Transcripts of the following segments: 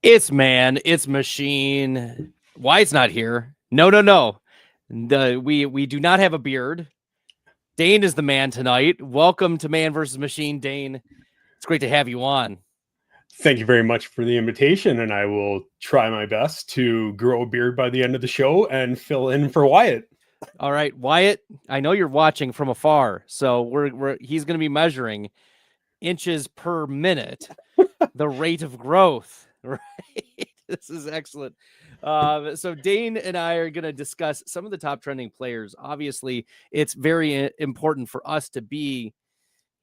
It's machine. Wyatt's not here. No. We do not have a beard. Dane is the man tonight. Welcome to Man versus Machine, Dane. It's great to have you on. Thank you very much for the invitation, and I will try my best to grow a beard by the end of the show and fill in for Wyatt. All right, Wyatt, I know you're watching from afar, so he's going to be measuring inches per minute, the rate of growth, right? This is excellent. So Dane and I are going to discuss some of the top trending players. Obviously, it's very important for us to be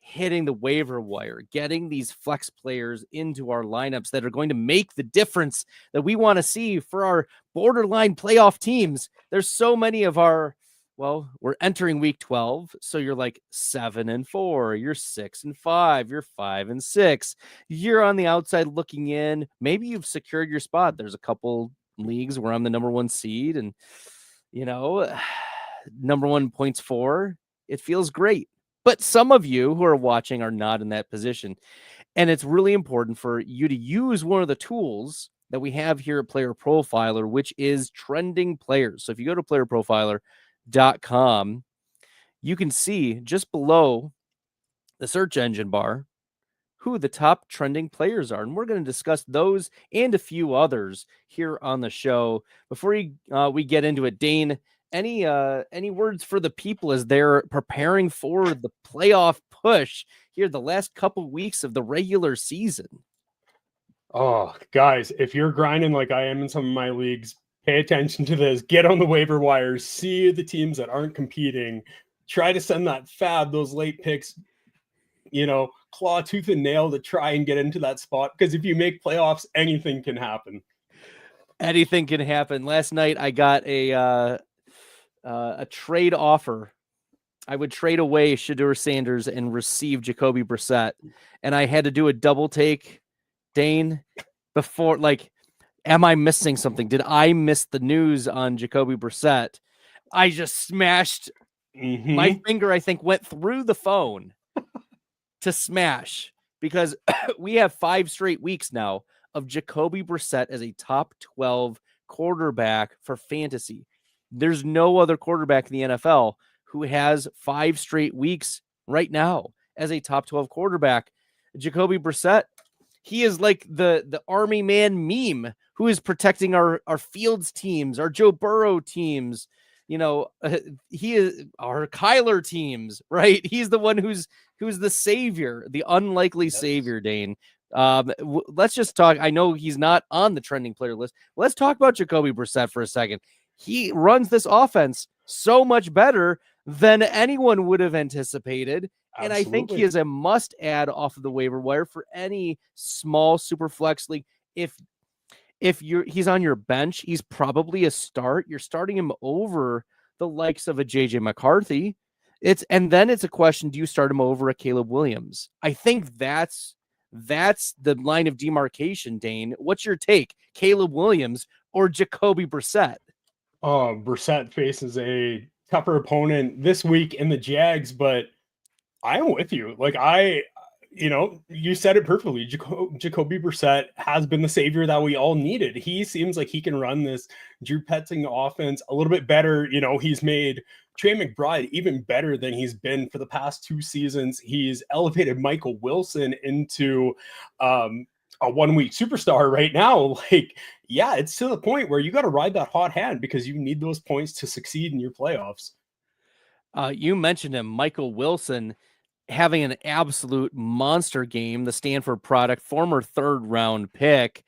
hitting the waiver wire, getting these flex players into our lineups that are going to make the difference that we want to see for our borderline playoff teams. There's so many of we're entering week 12. So you're like 7-4, you're 6-5, you're 5-6. You're on the outside looking in. Maybe you've secured your spot. There's a couple leagues where I'm the number one seed and, number one points for. It feels great. But some of you who are watching are not in that position. And it's really important for you to use one of the tools that we have here at Player Profiler, which is trending players. So if you go to playerprofiler.com, you can see just below the search engine bar who the top trending players are. And we're going to discuss those and a few others here on the show. Before we get into it, Dane, any words for the people as they're preparing for the playoff push here the last couple weeks of the regular season? Oh, guys, if you're grinding like I am in some of my leagues, pay attention to this. Get on the waiver wires. See the teams that aren't competing. Try to send that fab, those late picks, claw tooth and nail to try and get into that spot. Because if you make playoffs, anything can happen. Anything can happen. Last night, I got a trade offer. I would trade away Shadeur Sanders and receive Jacoby Brissett. And I had to do a double take, Dane, before, am I missing something? Did I miss the news on Jacoby Brissett? I just smashed my finger, I think, went through the phone to smash because we have 5 straight weeks now of Jacoby Brissett as a top 12 quarterback for fantasy. There's no other quarterback in the NFL who has 5 straight weeks right now as a top 12 quarterback. Jacoby Brissett, he is like the Army man meme who is protecting our Fields teams, our Joe Burrow teams. He is our Kyler teams, right? He's the one who's the savior, the unlikely savior, Dane. Let's just talk. I know he's not on the trending player list. Let's talk about Jacoby Brissett for a second. He runs this offense so much better than anyone would have anticipated. And I think he is a must add off of the waiver wire for any small super flex league. If he's on your bench, he's probably a start. You're starting him over the likes of a JJ McCarthy. And then it's a question, do you start him over a Caleb Williams? I think that's the line of demarcation, Dane. What's your take? Caleb Williams or Jacoby Brissett? Brissett faces a tougher opponent this week in the Jags, but I'm with you. You said it perfectly. Jacoby Brissett has been the savior that we all needed. He seems like he can run this Drew Petzing offense a little bit better. He's made Trey McBride even better than he's been for the past 2 seasons. He's elevated Michael Wilson into a 1-week superstar right now. It's to the point where you got to ride that hot hand because you need those points to succeed in your playoffs. You mentioned him, Michael Wilson, having an absolute monster game. The Stanford product, former 3rd round pick,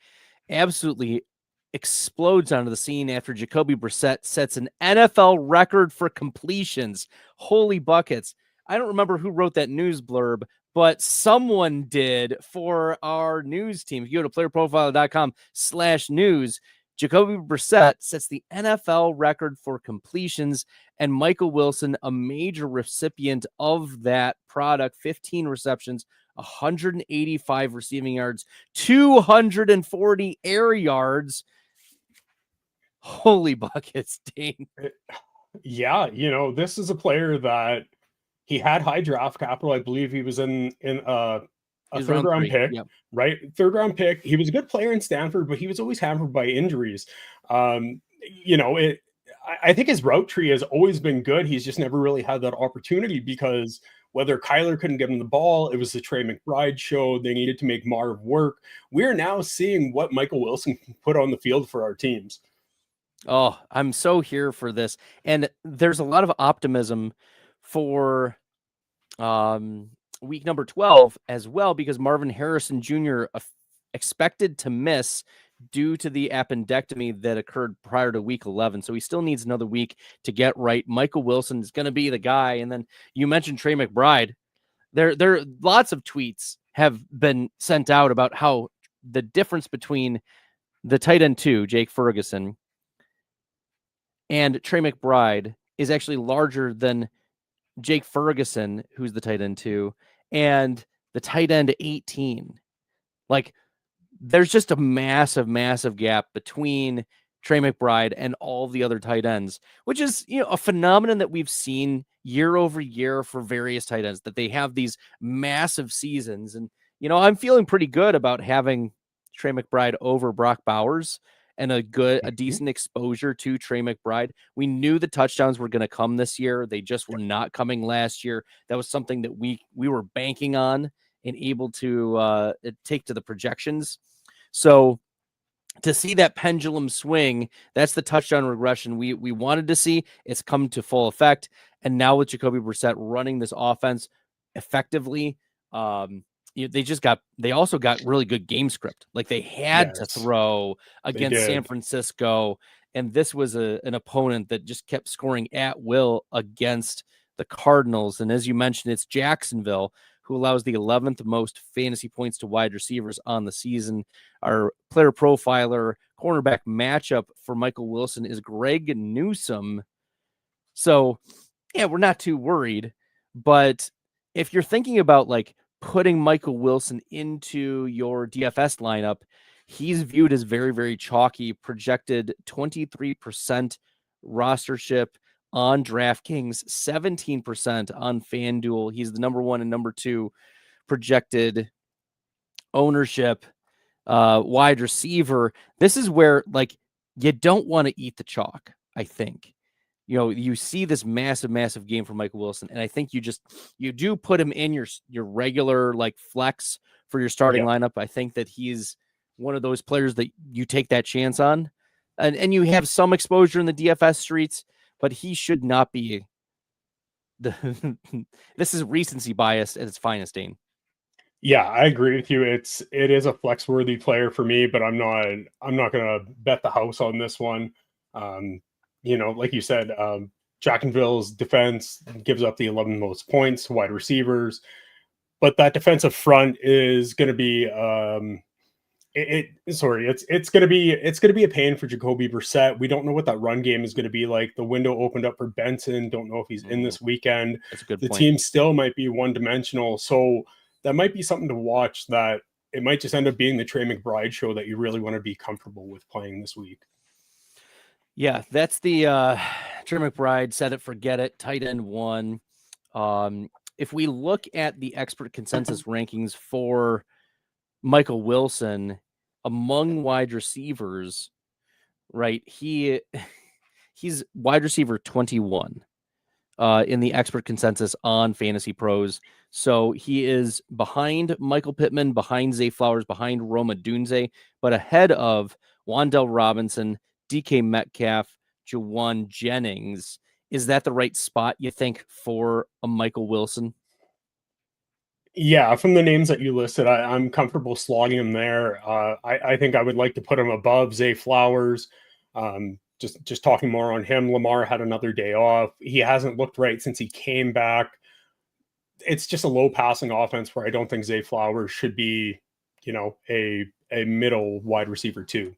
absolutely explodes onto the scene after Jacoby Brissett sets an NFL record for completions. Holy buckets. I don't remember who wrote that news blurb, but someone did for our news team. If you go to playerprofiler.com/news, Jacoby Brissett sets the NFL record for completions, and Michael Wilson, a major recipient of that product, 15 receptions, 185 receiving yards, 240 air yards. Holy buckets, Dane. Yeah, this is a player that he had high draft capital. I believe he was in a He's third round round 3. pick, Yep. right? Third round pick. He was a good player in Stanford, but he was always hampered by injuries. You know, I think his route tree has always been good. He's just never really had that opportunity because whether Kyler couldn't get him the ball, it was the Trey McBride show. They needed to make Marv work. We're now seeing what Michael Wilson can put on the field for our teams. Oh, I'm so here for this. And there's a lot of optimism for week number 12 as well, because Marvin Harrison Jr. Expected to miss due to the appendectomy that occurred prior to week 11. So he still needs another week to get right. Michael Wilson is going to be the guy. And then you mentioned Trey McBride. There lots of tweets have been sent out about how the difference between the tight end 2, Jake Ferguson, and Trey McBride is actually larger than Jake Ferguson, who's the tight end 2, and the tight end 18. Like, there's just a massive, massive gap between Trey McBride and all the other tight ends, which is, you know, a phenomenon that we've seen year over year for various tight ends, that they have these massive seasons. And, you know, I'm feeling pretty good about having Trey McBride over Brock Bowers and a decent exposure to Trey McBride. We knew the touchdowns were going to come this year. They just were not coming last year. That was something that we were banking on and able to take to the projections. So to see that pendulum swing, that's the touchdown regression we wanted to see. It's come to full effect. And now with Jacoby Brissett running this offense effectively, they also got really good game script. Like, they had to throw against San Francisco, and this was an opponent that just kept scoring at will against the Cardinals. And as you mentioned, it's Jacksonville who allows the 11th most fantasy points to wide receivers on the season. Our player profiler cornerback matchup for Michael Wilson is Greg Newsome. So, yeah, we're not too worried. But if you're thinking about, like, putting Michael Wilson into your DFS lineup, he's viewed as very, very chalky, projected 23% rostership on DraftKings, 17% on FanDuel. He's the number 1 and number 2 projected ownership wide receiver. This is where, like, you don't want to eat the chalk, I think. You know, you see this massive, massive game from Michael Wilson, and I think you do put him in your regular, like, flex for your starting lineup. I think that he's one of those players that you take that chance on, and you have some exposure in the DFS streets, but he should not be this is recency bias at its finest, Dane. Yeah, I agree with you. It is a flex worthy player for me, but I'm not gonna bet the house on this one. You know, like you said, Jacksonville's defense gives up the 11 most points to wide receivers, but that defensive front is going to be it's going to be a pain for Jacoby Brissett. We don't know what that run game is going to be like. The window opened up for Benson. Don't know if he's in this weekend. That's a good point. The team still might be one dimensional, so that might be something to watch. That it might just end up being the Trey McBride show that you really want to be comfortable with playing this week. Yeah, that's the Trey McBride, set it, forget it, tight end 1. If we look at the expert consensus rankings for Michael Wilson among wide receivers, right? He's wide receiver 21 in the expert consensus on Fantasy Pros. So he is behind Michael Pittman, behind Zay Flowers, behind Roma Dunze, but ahead of Wan'Dale Robinson, DK Metcalf, Jawan Jennings. Is that the right spot, you think, for a Michael Wilson? Yeah, from the names that you listed, I'm comfortable slogging him there. I think I would like to put him above Zay Flowers. Just talking more on him. Lamar had another day off. He hasn't looked right since he came back. It's just a low passing offense where I don't think Zay Flowers should be, you know, a middle wide receiver 2.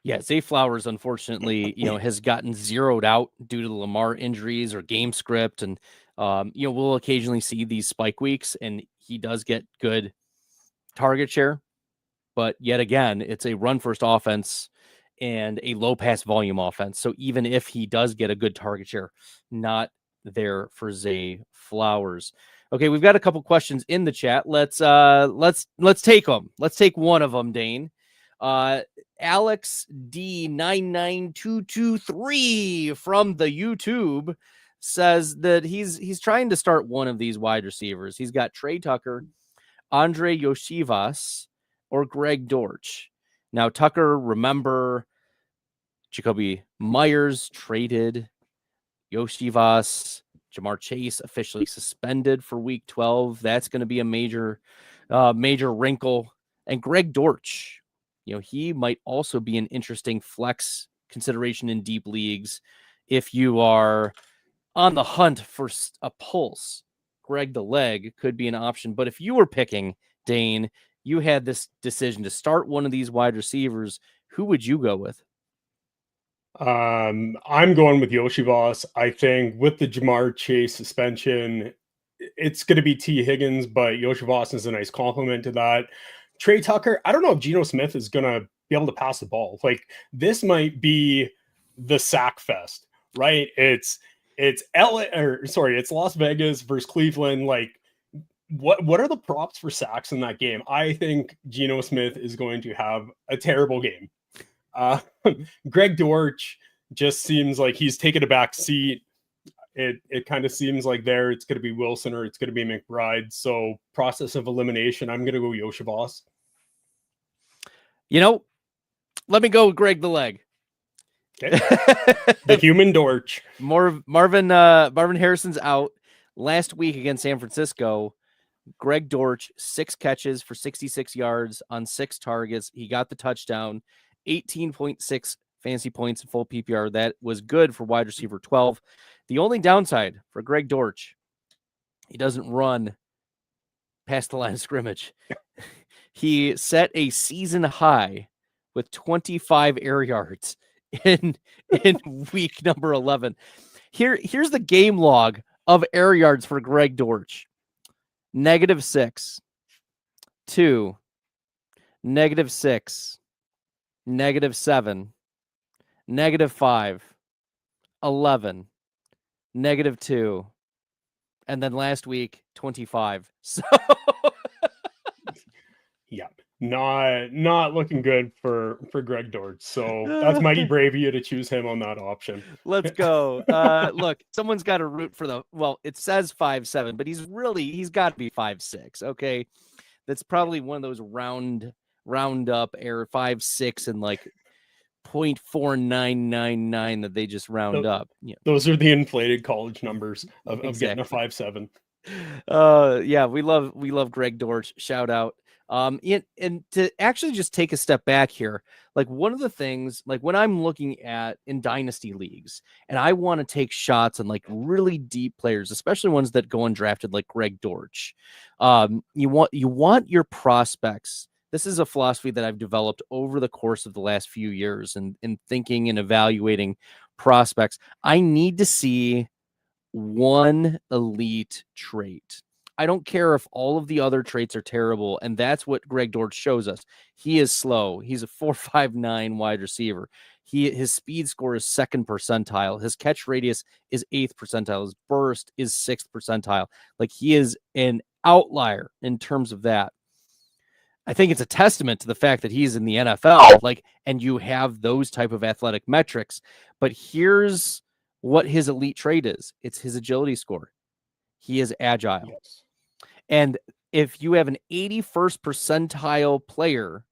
Yeah, Zay Flowers, unfortunately, you know, has gotten zeroed out due to the Lamar injuries or game script. And, you know, we'll occasionally see these spike weeks, and he does get good target share. But yet again, it's a run-first offense and a low-pass volume offense. So even if he does get a good target share, not there for Zay Flowers. Okay, we've got a couple questions in the chat. Let's take them. Let's take one of them, Dane. Alex D99223 from the YouTube says that he's trying to start one of these wide receivers. He's got Trey Tucker, Andre Yoshivas, or Greg Dortch. Now, Tucker, remember, Jacoby Myers traded. Yoshivas, Jamar Chase officially suspended for week 12. That's going to be a major wrinkle. And Greg Dortch, he might also be an interesting flex consideration in deep leagues if you are on the hunt for a pulse. Greg the Leg could be an option. But if you were picking, Dane, you had this decision to start one of these wide receivers, who would you go with? I'm going with Yoshivas. I think with the Jamar Chase suspension, it's going to be T. Higgins, but Yoshivas is a nice complement to that. Trey Tucker, I don't know if Geno Smith is going to be able to pass the ball. Like, this might be the sack fest, right? It's Las Vegas versus Cleveland. Like, what are the props for sacks in that game? I think Geno Smith is going to have a terrible game. Greg Dortch just seems like he's taken a back seat. It kind of seems like it's going to be Wilson or it's going to be McBride. So process of elimination, I'm going to go Yoshivas. Let me go with Greg the Leg. Okay. The human Dortch. Marvin Harrison's out. Last week against San Francisco, Greg Dortch, 6 catches for 66 yards on 6 targets. He got the touchdown, 18.6 fantasy points in full PPR. That was good for wide receiver 12. The only downside for Greg Dortch, he doesn't run past the line of scrimmage. He set a season high with 25 air yards in week number 11. Here's the game log of air yards for Greg Dortch. -6, 2, -6, -7, -5, 11, -2, and then last week 25. So yeah, not looking good for Greg Dortch. So that's mighty brave of you to choose him on that option. Let's go. Look, someone's got to root for it says 5'7", but he's got to be 5'6". Okay, that's probably one of those round up air 5'6" and like 0.4999 that they just round up. Those are the inflated college numbers of getting a 5'7". Yeah, we love Greg Dortch. Shout out. And to actually just take a step back here, like one of the things, like when I'm looking at in dynasty leagues and I want to take shots on like really deep players, especially ones that go undrafted, like Greg Dortch, you want your prospects. This is a philosophy that I've developed over the course of the last few years and in thinking and evaluating prospects. I need to see one elite trait. I don't care if all of the other traits are terrible, and that's what Greg Dortch shows us. He is slow. He's a 4.59 wide receiver. His speed score is 2nd percentile. His catch radius is 8th percentile. His burst is 6th percentile. Like, he is an outlier in terms of that. I think it's a testament to the fact that he's in the NFL, and you have those type of athletic metrics. But here's what his elite trait is. It's his agility score. He is agile. Yes. And if you have an 81st percentile player,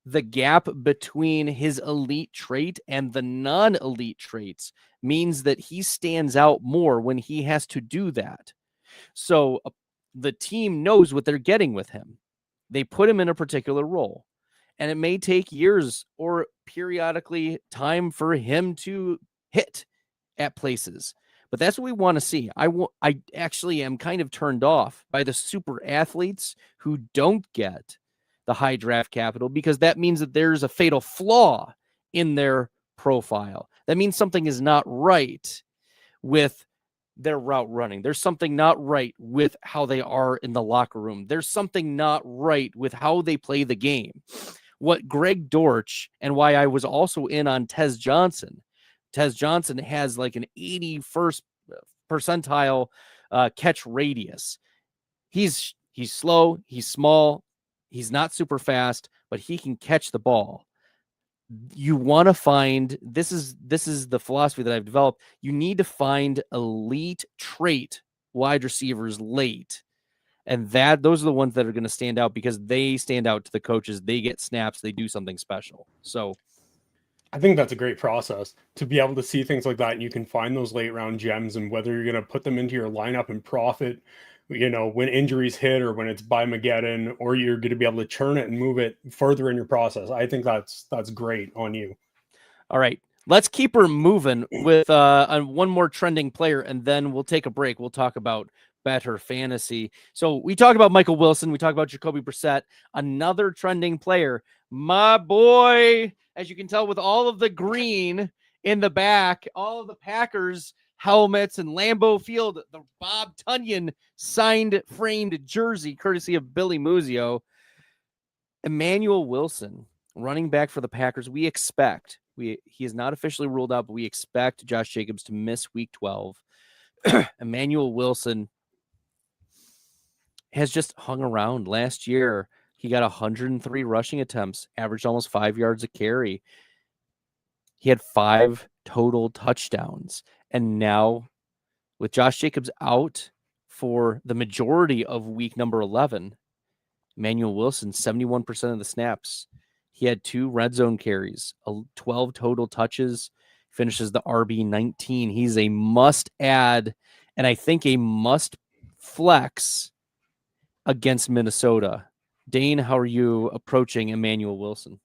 the gap between his elite trait and the non-elite traits means that he stands out more when he has to do that. So the team knows what they're getting with him. They put him in a particular role, and it may take years or periodically time for him to hit at places. But that's what we want to see. I actually am kind of turned off by the super athletes who don't get the high draft capital, because that means that there's a fatal flaw in their profile. That means something is not right with their route running. There's something not right with how they are in the locker room. There's something not right with how they play the game. What Greg Dortch, and why I was also in on Tez Johnson. Tez Johnson has like an 81st percentile catch radius. He's slow, he's small, he's not super fast, but he can catch the ball. You want to find, this is the philosophy that I've developed. You need to find elite trait wide receivers late. And those are the ones that are going to stand out because they stand out to the coaches. They get snaps, they do something special. So I think that's a great process to be able to see things like that. And you can find those late round gems, and whether you're going to put them into your lineup and profit, when injuries hit or when it's by Mageddon, or you're going to be able to churn it and move it further in your process. I think that's great on you. All right. Let's keep her moving with one more trending player, and then we'll take a break. We'll talk about better fantasy. So we talked about Michael Wilson. We talked about Jacoby Brissett, another trending player. My boy, as you can tell with all of the green in the back, all of the Packers helmets and Lambeau Field, the Bob Tunyon signed framed jersey, courtesy of Billy Muzio. Emanuel Wilson, running back for the Packers. We expect, he is not officially ruled out, but we expect Josh Jacobs to miss week 12. Emanuel Wilson has just hung around. Last year, he got 103 rushing attempts, averaged almost 5 yards a carry. He had 5 total touchdowns. And now, with Josh Jacobs out for the majority of week number 11, Emanuel Wilson, 71% of the snaps. He had 2 red zone carries, 12 total touches, finishes the RB19. He's a must add, and I think a must flex against Minnesota. Dane, how are you approaching Emanuel Wilson?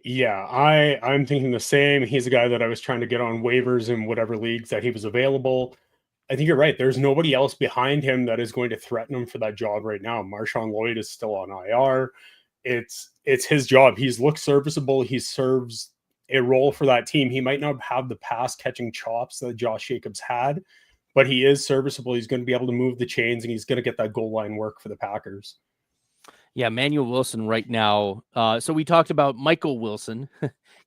Yeah, I'm thinking the same. He's a guy that I was trying to get on waivers in whatever leagues that he was available. I think you're right. There's nobody else behind him that is going to threaten him for that job right now. Marshawn Lloyd is still on IR. It's his job. He's looked serviceable. He serves a role for that team. He might not have the pass catching chops that Josh Jacobs had, but he is serviceable. He's going to be able to move the chains, and he's going to get that goal line work for the Packers. Yeah, Emanuel Wilson right now. So we talked about Michael Wilson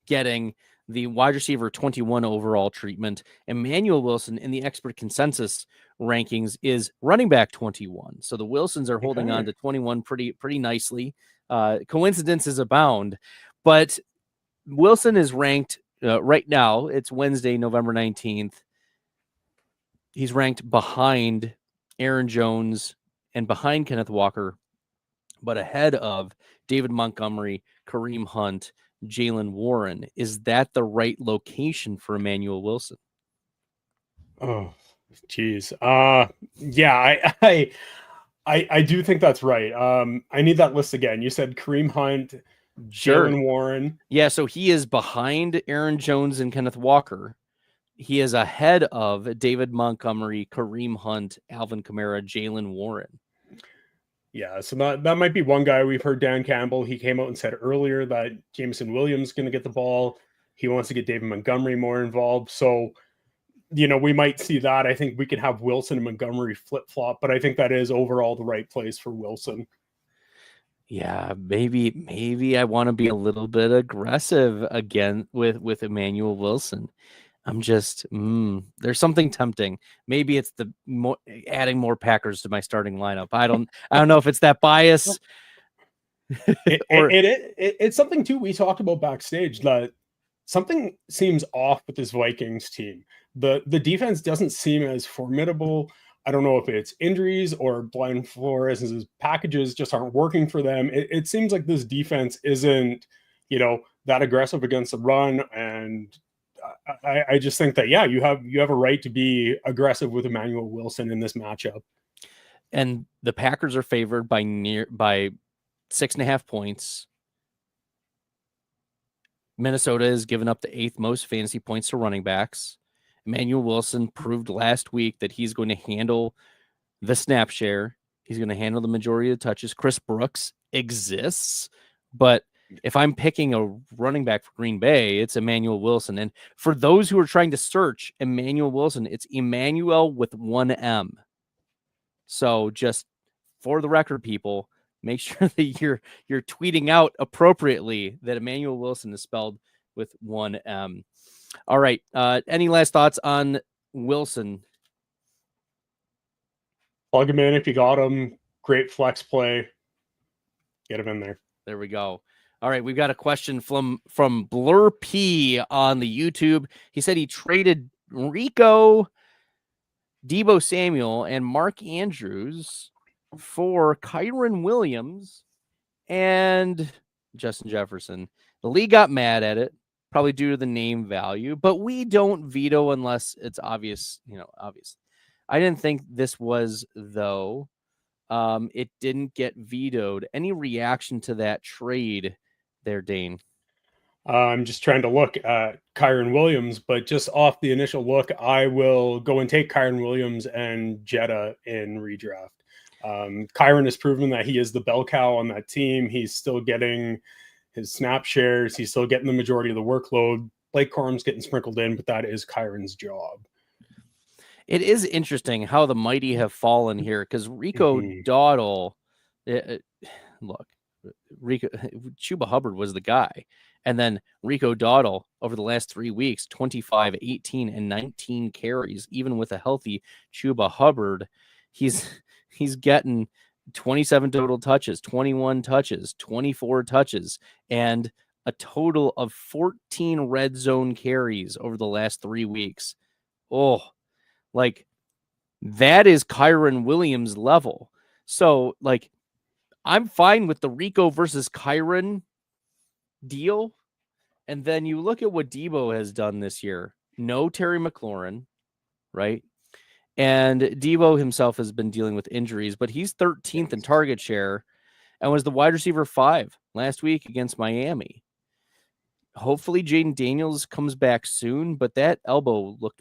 getting the wide receiver 21 overall treatment. Emanuel Wilson in the expert consensus rankings is running back 21. So the Wilsons are holding on to 21 pretty nicely. Coincidences abound, but Wilson is ranked right now. It's Wednesday, November 19th. He's ranked behind Aaron Jones and behind Kenneth Walker, but ahead of David Montgomery, Kareem Hunt, Jalen Warren. Is that the right location for Emanuel Wilson? Oh, geez. Yeah, I do think that's right. I need that list again. You said Kareem Hunt, Jalen Warren. Yeah, so he is behind Aaron Jones and Kenneth Walker. He is ahead of David Montgomery, Kareem Hunt, Alvin Kamara, Jalen Warren. Yeah, so that might be one guy. We've heard Dan Campbell. He came out and said earlier that Jameson Williams is going to get the ball. He wants to get David Montgomery more involved. So, we might see that. I think we could have Wilson and Montgomery flip-flop, but I think that is overall the right place for Wilson. Yeah, maybe I want to be a little bit aggressive again with Emanuel Wilson. I'm just, there's something tempting. Maybe it's adding more Packers to my starting lineup. I don't know if it's that bias. It's something too. We talked about backstage that something seems off with this Vikings team. The defense doesn't seem as formidable. I don't know if it's injuries or Brian Flores' packages just aren't working for them. It seems like this defense isn't, that aggressive against the run, and I just think that, yeah, you have a right to be aggressive with Emanuel Wilson in this matchup. And the Packers are favored by 6.5 points. Minnesota has given up the 8th most fantasy points to running backs. Emanuel Wilson proved last week that he's going to handle the snap share. He's going to handle the majority of the touches. Chris Brooks exists, but if I'm picking a running back for Green Bay, it's Emanuel Wilson. And for those who are trying to search Emanuel Wilson, it's Emanuel with 1 M. So just for the record, people, make sure that you're tweeting out appropriately that Emanuel Wilson is spelled with 1 M. All right. Any last thoughts on Wilson? Plug him in if you got him. great flex play. Get him in there. There we go. All right, we've got a question from Blur P on the YouTube. He said he traded Rico, Deebo Samuel, and Mark Andrews for Kyron Williams and Justin Jefferson. The league got mad at it, probably due to the name value, but we don't veto unless it's obvious, obvious. I didn't think this was, though. It didn't get vetoed. Any reaction to that trade there, Dane? I'm just trying to look at Kyron Williams, but just off the initial look, I will go and take Kyron Williams and Jetta in redraft. Kyron has proven that he is the bell cow on that team. He's still getting his snap shares. He's still getting the majority of the workload. Blake Corum's getting sprinkled in, but that is Kyron's job. It is interesting how the mighty have fallen here because Rico Dowdle, look, Chuba Hubbard was the guy. And then Rico Dowdle over the last 3 weeks, 25, 18, and 19 carries, even with a healthy Chuba Hubbard. He's getting 27 total touches, 21 touches, 24 touches, and a total of 14 red zone carries over the last 3 weeks. Oh, like that is Kyron Williams level. So like I'm fine with the Rico versus Kyron deal. And then you look at what Deebo has done this year. No Terry McLaurin, right? And Deebo himself has been dealing with injuries, but he's 13th in target share and was the wide receiver 5 last week against Miami. Hopefully Jaden Daniels comes back soon, but that elbow looked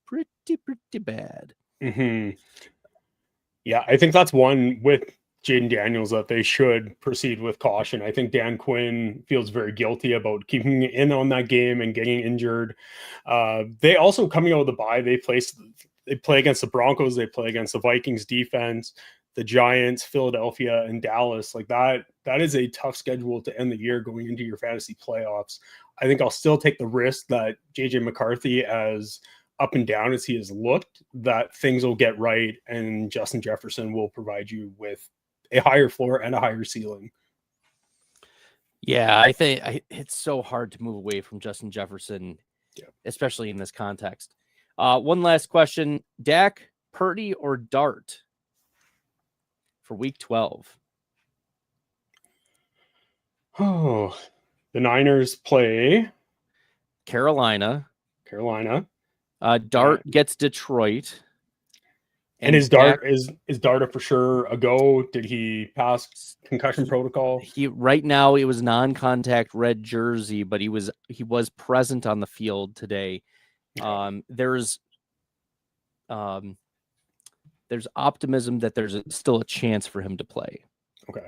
pretty bad. Mm-hmm. Yeah, I think that's one with Jaden Daniels that they should proceed with caution. I think Dan Quinn feels very guilty about keeping in on that game and getting injured. They also, coming out of the bye, they play against the Broncos, they play against the Vikings defense, the Giants, Philadelphia, and Dallas. Like that is a tough schedule to end the year going into your fantasy playoffs. I think I'll still take the risk that JJ McCarthy, as up and down as he has looked, that things will get right and Justin Jefferson will provide you with a higher floor and a higher ceiling. Yeah, I think it's so hard to move away from Justin Jefferson, especially in this context. One last question. Dak, Purdy, or Dart for week 12? Oh, the Niners play Carolina. Dart gets Detroit. And is Dart a for sure a go? Did he pass concussion protocol? Right now it was non-contact red jersey, but he was present on the field today. Okay. There's optimism that there's still a chance for him to play. Okay.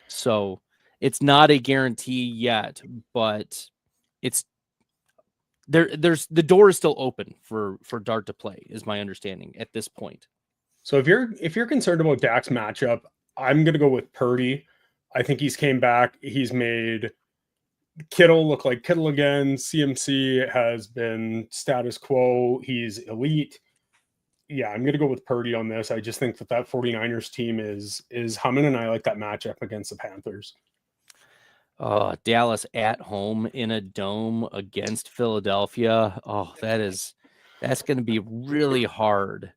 So it's not a guarantee yet, but it's there's the door is still open for Dart to play, is my understanding at this point. So if you're concerned about Dak's matchup, I'm going to go with Purdy. I think he's came back. He's made Kittle look like Kittle again. CMC has been status quo. He's elite. Yeah, I'm going to go with Purdy on this. I just think that 49ers team is humming, and I like that matchup against the Panthers. Dallas at home in a dome against Philadelphia. Oh, that's going to be really hard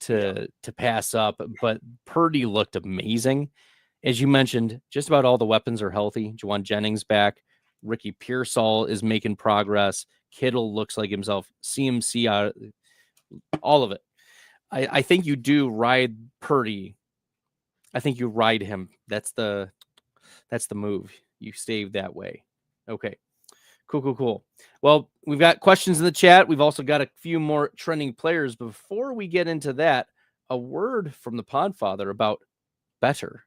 to pass up, but Purdy looked amazing. As you mentioned, just about all the weapons are healthy. Juwan Jennings back. Ricky Pearsall is making progress. Kittle looks like himself. CMC out. All of it. I think you do ride Purdy. I think you ride him. That's the move. You stay that way. Okay. Cool. Well, we've got questions in the chat. We've also got a few more trending players. Before we get into that, a word from the Podfather about better.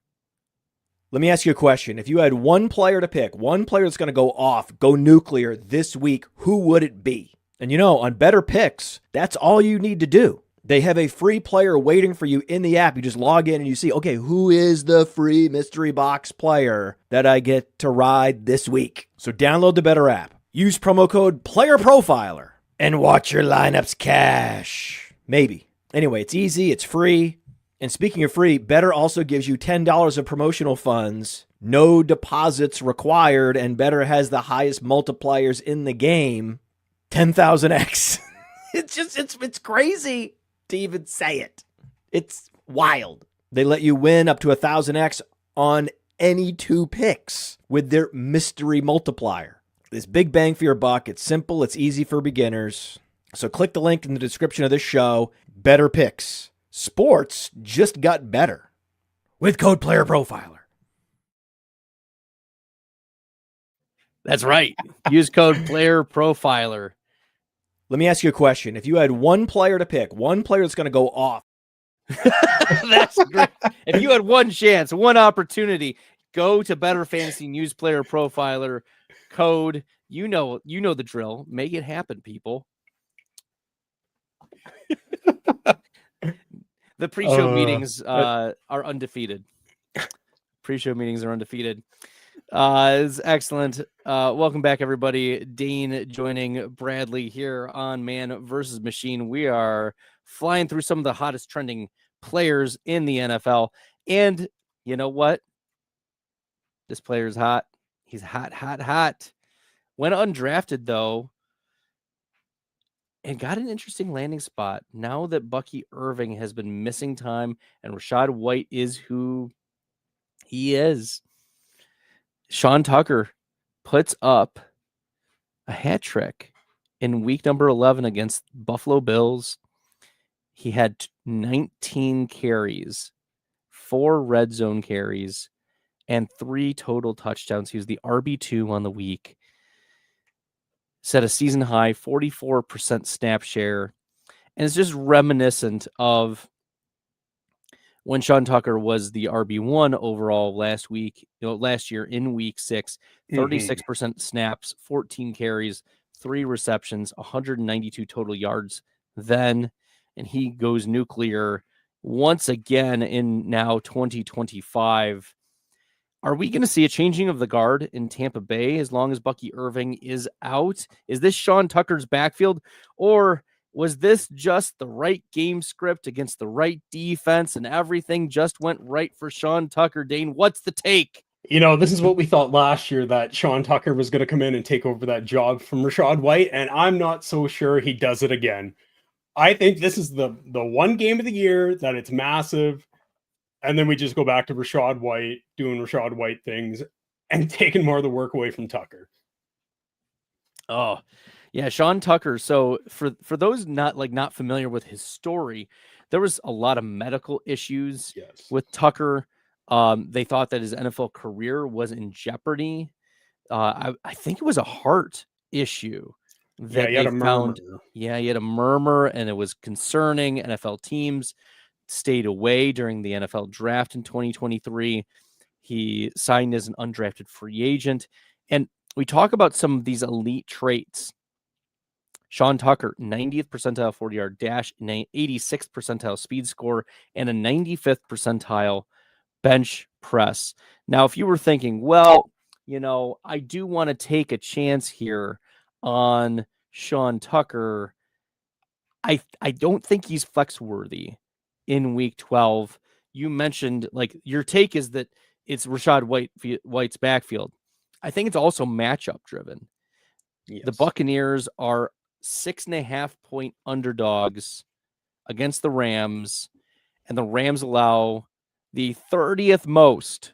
Let me ask you a question. If you had one player to pick, one player that's going to go nuclear this week, who would it be? And on Better Picks, that's all you need to do. They have a free player waiting for you in the app. You just log in and you see, okay, who is the free mystery box player that I get to ride this week? So download the Better app. Use promo code PlayerProfiler and watch your lineups cash. Maybe. Anyway, it's easy. It's free. And speaking of free, Better also gives you $10 of promotional funds, no deposits required, and Better has the highest multipliers in the game, 10,000x. It's crazy to even say it. It's wild. They let you win up to 1,000x on any 2 picks with their mystery multiplier. This big bang for your buck. It's simple. It's easy for beginners. So click the link in the description of this show. Better picks. Sports just got better with code Player Profiler. That's right. Use code Player Profiler. Let me ask you a question. If you had one player to pick, one player that's going to go off. That's great. If you had one chance, one opportunity, go to Better Fantasy and use Player Profiler code. You know the drill. Make it happen, people. The pre-show meetings are undefeated. Pre-show meetings are undefeated. It's excellent. Welcome back, everybody. Dane joining Bradley here on Man versus Machine. We are flying through some of the hottest trending players in the NFL. And you know what? This player is hot. He's hot, hot, hot. Went undrafted, though, and got an interesting landing spot now that Bucky Irving has been missing time and Rachaad White is who he is. Sean Tucker puts up a hat trick in week number 11 against Buffalo Bills. He had 19 carries, 4 red zone carries, and 3 total touchdowns. He was the RB2 on the week. Set a season high 44% snap share, and it's just reminiscent of when Sean Tucker was the RB1 overall last year in week 6, 36% snaps, 14 carries, 3 receptions, 192 total yards then, and he goes nuclear once again in now 2025. Are we going to see a changing of the guard in Tampa Bay as long as Bucky Irving is out? Is this Sean Tucker's backfield, or was this just the right game script against the right defense and everything just went right for Sean Tucker? Dane, what's the take? You know, this is what we thought last year, that Sean Tucker was going to come in and take over that job from Rachaad White, and I'm not so sure he does it again. I think this is the one game of the year that it's massive. And then we just go back to Rachaad White doing Rachaad White things and taking more of the work away from Tucker. Oh, yeah, Sean Tucker. So for those not familiar with his story, there was a lot of medical issues with Tucker. They thought that his NFL career was in jeopardy. I think it was a heart issue that he had they found. Yeah, he had a murmur, and it was concerning. NFL teams stayed away during the NFL draft in 2023. He signed as an undrafted free agent. And we talk about some of these elite traits. Sean Tucker, 90th percentile 40-yard dash, 86th percentile speed score, and a 95th percentile bench press. Now, if you were thinking, well, I do want to take a chance here on Sean Tucker, I don't think he's flex worthy in week 12. You mentioned, your take is that it's Rachaad White's backfield. I think it's also matchup driven. Yes. The Buccaneers are 6.5-point underdogs against the Rams, and the Rams allow the 30th most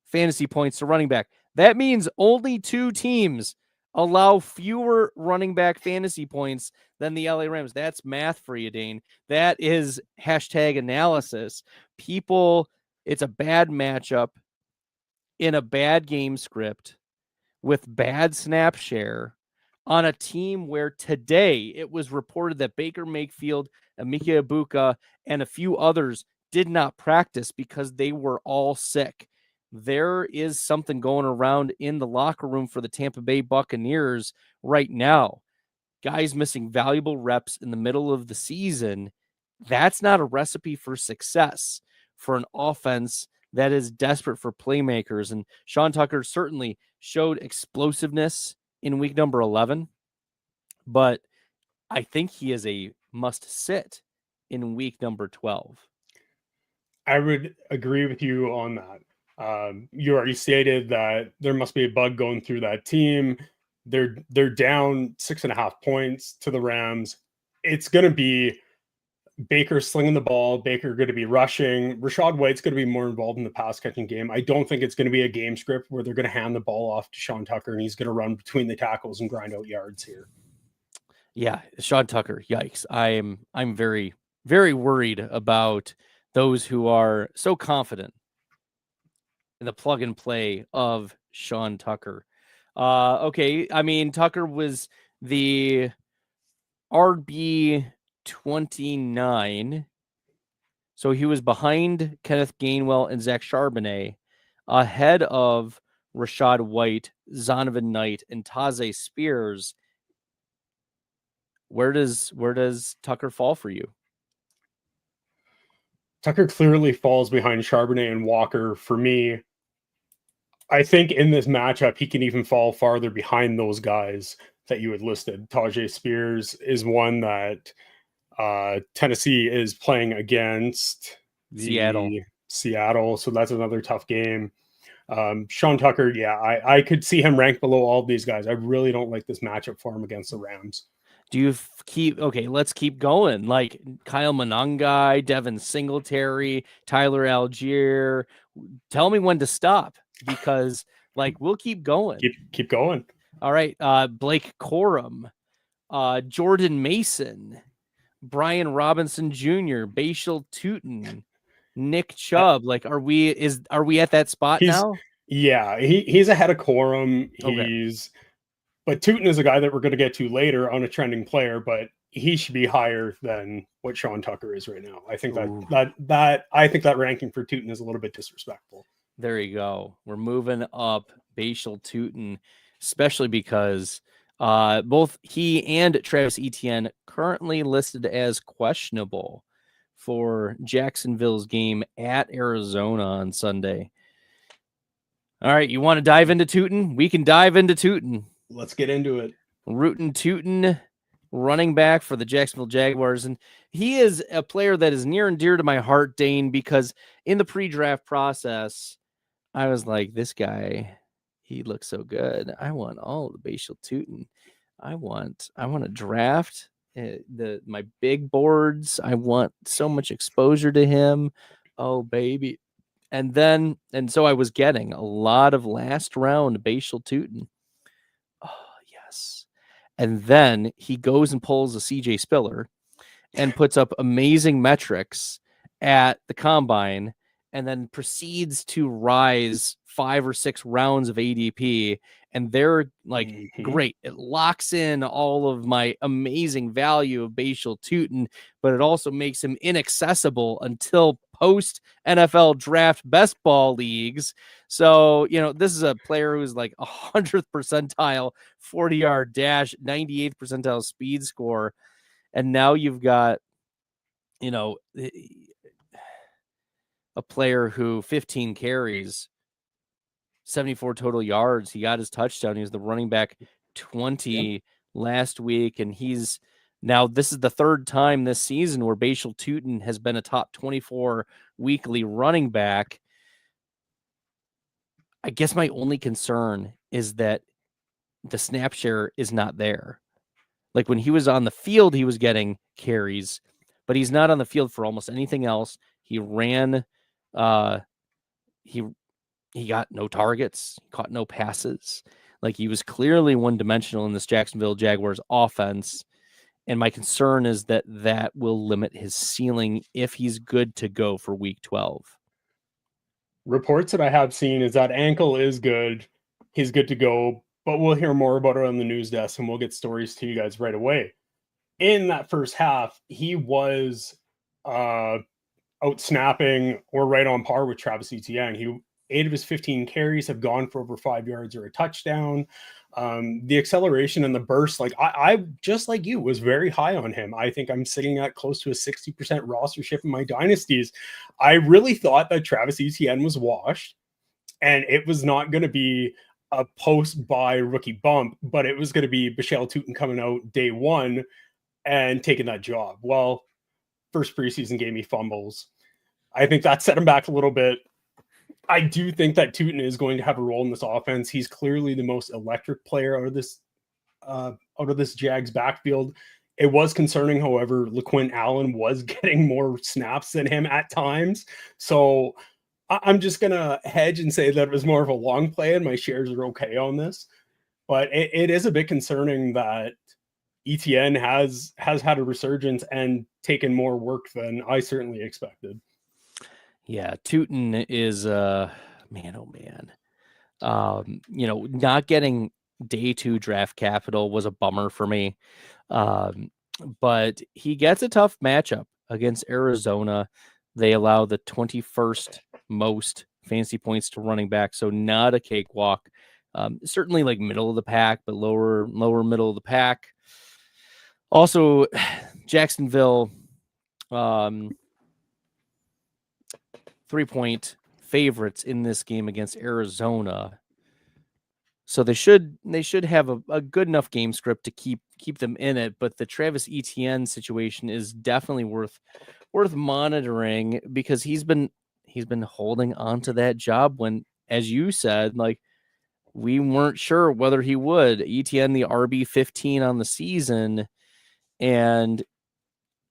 fantasy points to running back. That means only 2 teams allow fewer running back fantasy points than the LA Rams. That's math for you, Dane. That is #analysis. It's a bad matchup in a bad game script with bad snap share on a team where today it was reported that Baker Mayfield, Emeka Egbuka, and a few others did not practice because they were all sick. There is something going around in the locker room for the Tampa Bay Buccaneers right now. Guys missing valuable reps in the middle of the season. That's not a recipe for success for an offense that is desperate for playmakers. And Sean Tucker certainly showed explosiveness in week number 11, but I think he is a must sit in week number 12? I would agree with you on that. You already stated that there must be a bug going through that team. They're down 6.5 points to the Rams. It's going to be Baker slinging the ball. Baker going to be rushing. Rachaad White's going to be more involved in the pass catching game. I don't think it's going to be a game script where they're going to hand the ball off to Sean Tucker and he's going to run between the tackles and grind out yards here. Yeah, Sean Tucker. Yikes! I'm very, very worried about those who are so confident in the plug and play of Sean Tucker. Okay, I mean Tucker was the RB 29, so he was behind Kenneth Gainwell and Zach Charbonnet, ahead of Rachaad White, Zonovan Knight, and Taze Spears. Where does Tucker fall for you? Tucker clearly falls behind Charbonnet and Walker for me. I think in this matchup, he can even fall farther behind those guys that you had listed. Taze Spears is one that Tennessee is playing against Seattle. So that's another tough game. Sean Tucker, yeah, I could see him ranked below all of these guys. I really don't like this matchup for him against the Rams. Do you let's keep going. Like Kyle Monangai, Devin Singletary, Tyler Algier. Tell me when to stop because we'll keep going. Keep going. All right. Blake Corum, Jordan Mason, Brian Robinson Jr., Bhayshul Tuten, Nick Chubb. Are we at that spot now? Yeah, he's ahead of Corum. Okay. But Tuten is a guy that we're going to get to later on a trending player, but he should be higher than what Sean Tucker is right now. I think that ranking for Tuten is a little bit disrespectful. There you go. We're moving up Bhayshul Tuten, especially because both he and Travis Etienne currently listed as questionable for Jacksonville's game at Arizona on Sunday. All right, you want to dive into Tuten? We can dive into Tuten. Let's get into it. Rootin' Tuten, running back for the Jacksonville Jaguars. And he is a player that is near and dear to my heart, Dane, because in the pre-draft process, I was like, this guy, he looks so good. I want all the Bhayshul Tuten. I want to draft my big boards. I want so much exposure to him. Oh, baby. And so I was getting a lot of last round Bhayshul Tuten. Oh, yes. And then he goes and pulls a CJ Spiller and puts up amazing metrics at the combine and then proceeds to rise 5 or 6 rounds of ADP. And they're great. It locks in all of my amazing value of Bhayshul Tuten, but it also makes him inaccessible until post NFL draft best ball leagues. So, this is a player who's 100th percentile 40-yard dash, 98th percentile speed score. And now you've got, a player who 15 carries, 74 total yards. He got his touchdown. He was the running back 20 last week. And this is the third time this season where Bhayshul Tuten has been a top 24 weekly running back. I guess my only concern is that the snap share is not there. When he was on the field, he was getting carries, but he's not on the field for almost anything else. He ran, he got no targets, caught no passes. He was clearly one-dimensional in this Jacksonville Jaguars offense. And my concern is that will limit his ceiling if he's good to go for week 12. Reports that I have seen is that ankle is good. He's good to go, but we'll hear more about it on the news desk and we'll get stories to you guys right away. In that first half, he was out snapping or right on par with Travis Etienne. 8 of his 15 carries have gone for over 5 yards or a touchdown. The acceleration and the burst, I just like you, was very high on him. I think I'm sitting at close to a 60% rostership in my dynasties. I really thought that Travis Etienne was washed and it was not going to be a post-buy rookie bump, but it was going to be Bhayshul Tuten coming out day one and taking that job. Well, first preseason game he fumbles. I think that set him back a little bit. I do think that Tuten is going to have a role in this offense. He's clearly the most electric player out of this Jags backfield. It was concerning, however, LaQuint Allen was getting more snaps than him at times. So I'm just going to hedge and say that it was more of a long play and my shares are okay on this. But it is a bit concerning that ETN has had a resurgence and taken more work than I certainly expected. Yeah, Tuten is man, oh man. Not getting day 2 draft capital was a bummer for me. But he gets a tough matchup against Arizona. They allow the 21st most fantasy points to running back, so not a cakewalk. Certainly like middle of the pack, but lower middle of the pack. Also, Jacksonville, 3-point favorites in this game against Arizona. So they should have a good enough game script to keep them in it. But the Travis Etienne situation is definitely worth monitoring because he's been holding on to that job when, as you said, like we weren't sure whether he would. Etienne, the RB15 on the season, and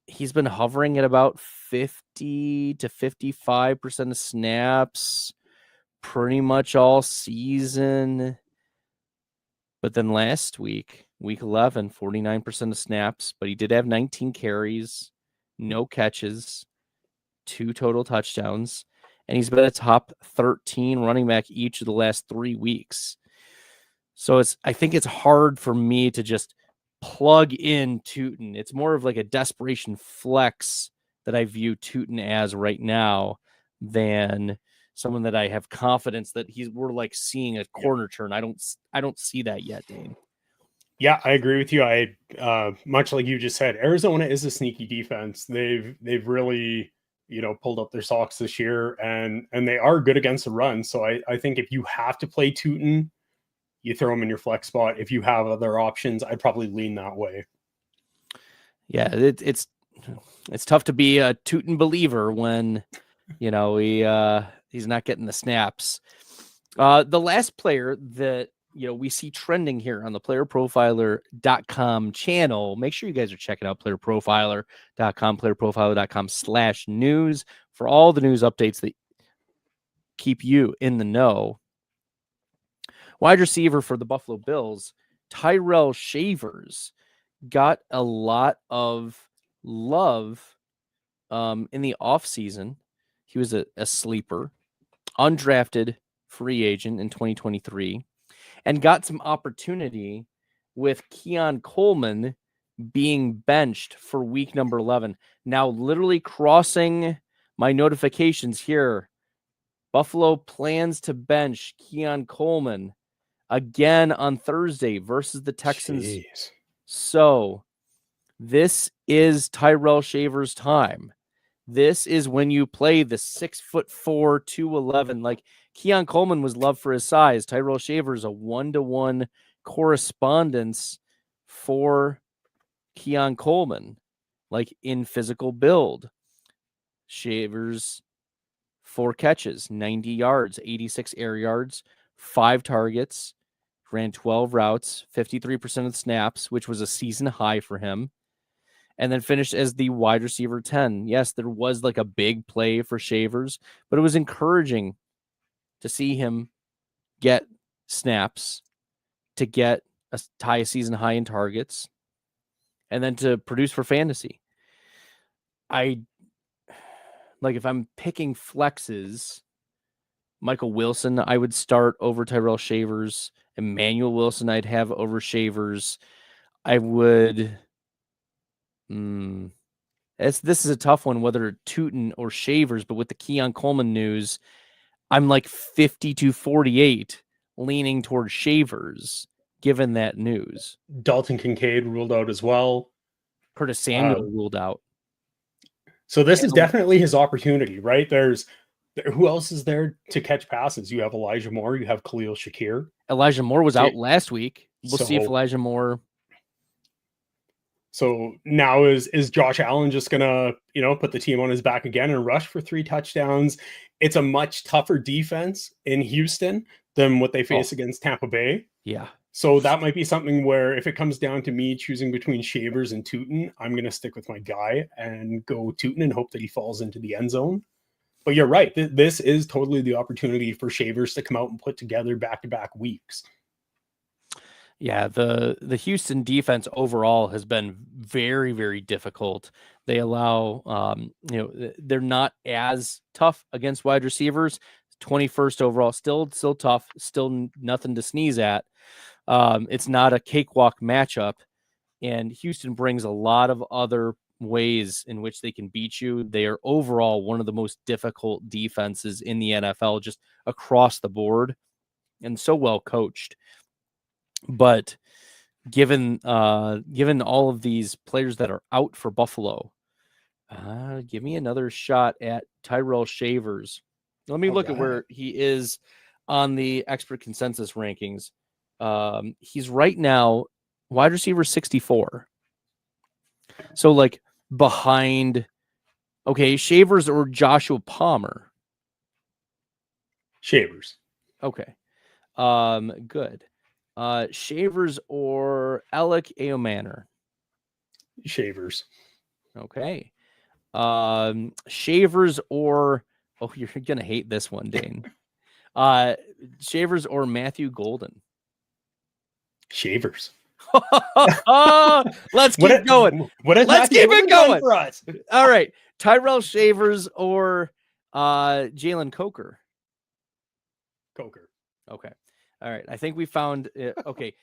he's been hovering at about 50 to 55% of snaps pretty much all season. But then last week, week 11, 49% of snaps, but he did have 19 carries, no catches, 2 total touchdowns, and he's been a top 13 running back each of the last 3 weeks. So I think it's hard for me to just plug in Tuten. It's more of like a desperation flex that I view Tuten as right now than someone that I have confidence that we're like seeing a corner turn. I don't see that yet, Dane. Yeah, I agree with you. I much like you just said, Arizona is a sneaky defense. They've really, pulled up their socks this year and they are good against the run. So I think if you have to play Tuten, you throw him in your flex spot. If you have other options, I'd probably lean that way. Yeah, it's tough to be a Tuten believer when he's not getting the snaps. The last player that we see trending here on the playerprofiler.com channel, make sure you guys are checking out playerprofiler.com, playerprofiler.com/news for all the news updates that keep you in the know. Wide receiver for the Buffalo Bills, Tyrell Shavers, got a lot of love in the offseason. He was a sleeper, undrafted free agent in 2023, and got some opportunity with Keon Coleman being benched for week number 11. Now, literally crossing my notifications here, Buffalo plans to bench Keon Coleman again on Thursday versus the Texans. Jeez. So this is Tyrell Shavers' time. This is when you play the 6'4", 211. Like Keon Coleman was loved for his size. Tyrell Shavers, a 1-to-1 correspondence for Keon Coleman, like in physical build. Shavers, 4 catches, 90 yards, 86 air yards, 5 targets, ran 12 routes, 53% of the snaps, which was a season high for him, and then finished as the wide receiver 10. Yes, there was like a big play for Shavers, but it was encouraging to see him get snaps, to get tie a season high in targets, and then to produce for fantasy. If I'm picking flexes, Michael Wilson, I would start over Tyrell Shavers. Emanuel Wilson, I'd have over Shavers. I would. This is a tough one, whether Tuten or Shavers, but with the Keon Coleman news, I'm like 50-48 leaning towards Shavers, given that news. Dalton Kincaid ruled out as well. Curtis Samuel ruled out. So this is definitely his opportunity, right? Who else is there to catch passes? You have Elijah Moore, you have Khalil Shakir. Elijah Moore was out last week. We'll see if Elijah Moore. So now is Josh Allen just gonna, put the team on his back again and rush for 3 touchdowns? It's a much tougher defense in Houston than what they face against Tampa Bay. Yeah. So that might be something where if it comes down to me choosing between Shavers and Tuten, I'm gonna stick with my guy and go Tuten and hope that he falls into the end zone. But you're right. This is totally the opportunity for Shavers to come out and put together back-to-back weeks. Yeah, the Houston defense overall has been very, very difficult. They allow, they're not as tough against wide receivers. 21st overall, still tough, still nothing to sneeze at. It's not a cakewalk matchup, and Houston brings a lot of other ways in which they can beat you. They are overall one of the most difficult defenses in the NFL, just across the board, and so well coached. But given all of these players that are out for Buffalo, give me another shot at Tyrell Shavers. Let me look at where he is on the expert consensus rankings. He's right now wide receiver 64. So like behind, Shavers or Joshua Palmer. Shavers. Okay. Good. Shavers or Alec Aomanor? Shavers. Okay. Shavers or you're gonna hate this one, Dane. Shavers or Matthew Golden? Shavers. Let's keep going. Let's keep it going for us. All right. Tyrell Shavers or Jalen Coker? Coker. Okay. All right. I think we found it. Okay.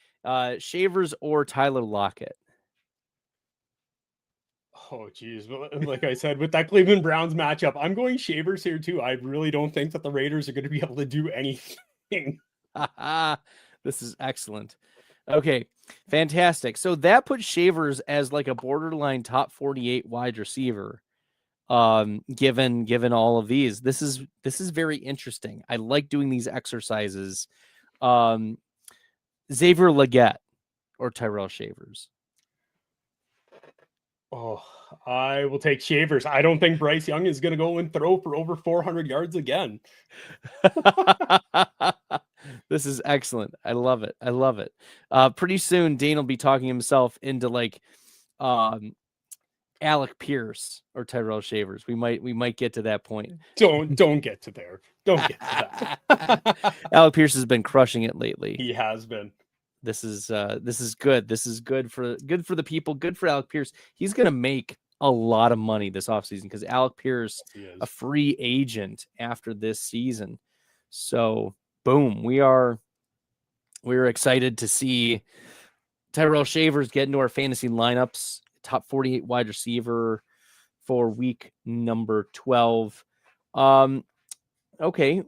Shavers or Tyler Lockett? Oh, geez. Like I said, with that Cleveland Browns matchup, I'm going Shavers here too. I really don't think that the Raiders are going to be able to do anything. This is excellent. Okay. Fantastic. So that puts Shavers as like a borderline top 48 wide receiver. Given all of these, this is very interesting. I like doing these exercises. Xavier Legette or Tyrell Shavers? Oh, I will take Shavers. I don't think Bryce Young is going to go and throw for over 400 yards again. This is excellent. I love it. I love it. Pretty soon, Dane will be talking himself into like Alec Pierce or Tyrell Shavers. We might get to that point. Don't get to there. Don't get to that. Alec Pierce has been crushing it lately. He has been. This is good. This is good for the people. Good for Alec Pierce. He's gonna make a lot of money this offseason because Alec Pierce, a free agent after this season. So boom, we're excited to see Tyrell Shavers get into our fantasy lineups. Top 48 wide receiver for week number 12. Okay.